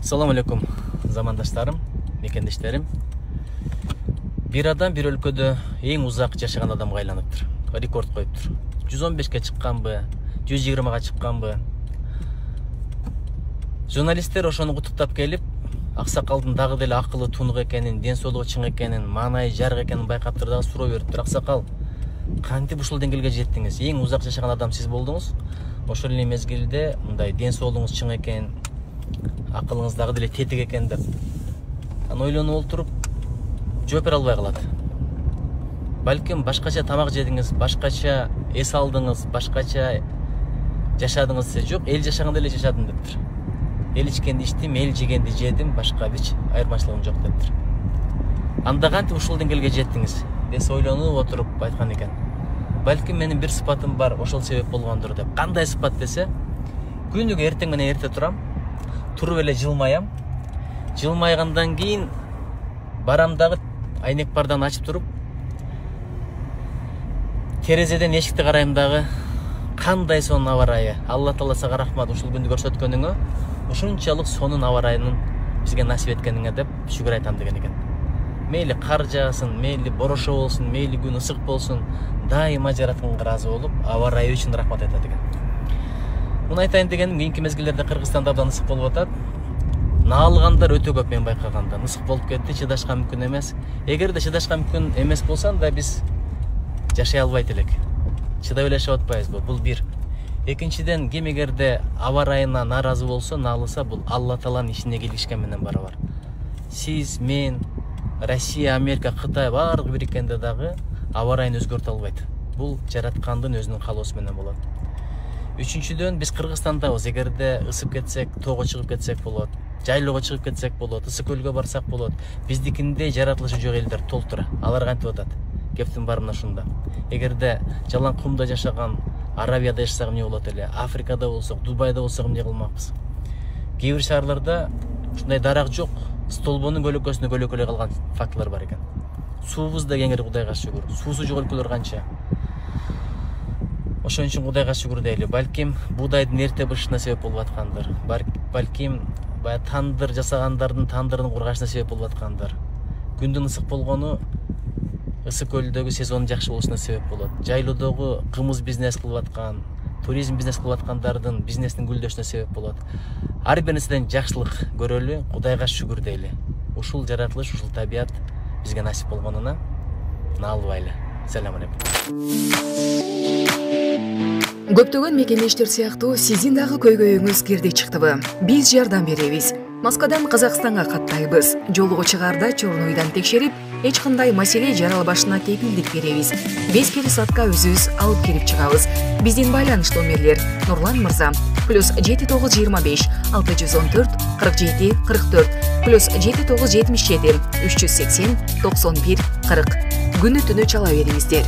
Assalamu алейкум, замандаштарым, мекендештерим. Bir адам bir өлкөдө эң узак жашаган адамга айланыптыр. Рекорд коюптур. 115ке чыкканбы, 120га чыкканбы. Журналисттер ошону кутуктап келип, аксакалдын дагы деле акылы тунук экенин, ден соолугу чың экенин, маанайы жарык экенин байкаптыр дагы суроо бериптир. Аксакал, кантип ушул деңгээлге жеттиңиз? Эң узак жашаган адам сиз болдуңуз. Ошол эле мезгилде мындай ден соолугуңуз чың экен, акылыңыз дагы деле тетик экен деп ойлонуп олтуруп жооп бере албай калат. Балким башкача тамак жедиңиз, башкача эс алдыңыз, башкача жашадыңыз десе жок, эл жашагандай эле жашадым дептир. Эл ичкенди ичтим, эл жегенди жедим, башка эч айырмачылыгым жок дептир. Анда кантип ушул деңгээлге жеттиңиз деп ойлонуп отуруп айткан экен. Балким менин бир сыпатым бар, ошол себеп болгондур деп. Кандай сыпат десе, күнүгө эртең менен эрте турам, туруп эле жылмаям. Жылмайгандан кийин барам дагы айнек бардан ачып туруп, терезеден эшикти карайм дагы, кандай сонун аба ырайы. Алла Таала сага рахмат, ушул күндү көрсөткөнүңө, ушунчалык сонун аба ырайынын бизге насип эткениңе деп шүгүр айтам деген экен. Мейли кар жаасын, мейли борошо болсун, мейли күн ысык болсун, дайыма жаратканга ыраазы болуп, аба ырайы үчүн рахмат айтат экен. Муну айтайын дегеним, кийинки мезгилдерде Кыргызстанда абдан ысык болуп атат. Наалгандар өтө көп мен байкаганда. Ысык болуп кетти, чыдашка мүмкүн эмес. Эгерде чыдашка мүмкүн эмес болсам да биз жашай албайт элек. Чыдап эле жашап атпайбызбы? Бул бир. Экинчиден, ким эгерде аба ырайына нааразы болсо, наалыса, бул Алла Тааланын ишине келишкен менен барабар. Сиз, мен, Россия, Америка, Кытай баардыгы бириккенде дагы аба ырайын өзгөртө албайт. Бул жараткандын өзүнүн каалоосу менен болот. Үчүнчүдөн, биз Кыргызстандабыз. Эгерде ысып кетсек, тоого чыгып кетсек болот, жайлоого чыгып кетсек болот, ысык көлгө барсак болот. Биздикиндей жаратылышы жок элдер толтура. Алар кантип атат? Кептин баары мына ушунда. Эгерде жалаң кумда жашаган Арабияда жашасак эмне болот эле, Африкада болсок, Дубайда болсок эмне кылмакпыз? Кээ бир шаарларда ушундай дарак жок, столбонун көлөкөсүнө көлөкөлөй калган фактылар бар экен. Суубуз да кеңири Кудайга шүгүр. Суусу жок өлкөлөр канча. Ошон үчүн Кудайга шүгүр дейли. Балким буудайдын эрте бышына себеп болуп аткандыр. Балким бая тандыр жасагандардын тандырын кургашына себеп болуп аткандыр. Күндүн ысык болгону ысык көлдөгү сезондун жакшы болушуна себеп болот. Жайлоодогу кымыз бизнес кылып аткан, туризм бизнес кылып аткандардын бизнесинин гүлдөшүнө себеп болот. Ар бир нерседен жакшылык көрөлү, Кудайга шүгүр дейли. Ушул жаратылыш, ушул табият бизге насип болгонуна наалбайлы. Салам алейкум. Көптөгөн мекендештер сыяктуу сиздин дагы көйгөйүңүз кирди чыктыбы? Биз жардам беребиз. Москвадан Казакстанга каттайбыз. Жолго чыгарда чорнуйдан текшерип, эч кандай маселе жаралбашына кепилдик беребиз. 5 пересадка өзүбүз алып келип чыгабыз. Биздин байланыш номерлер: Нурлан мырза +7925 614 47 44 +7977 380 91 40. Күнү түнү чала бериңиздер.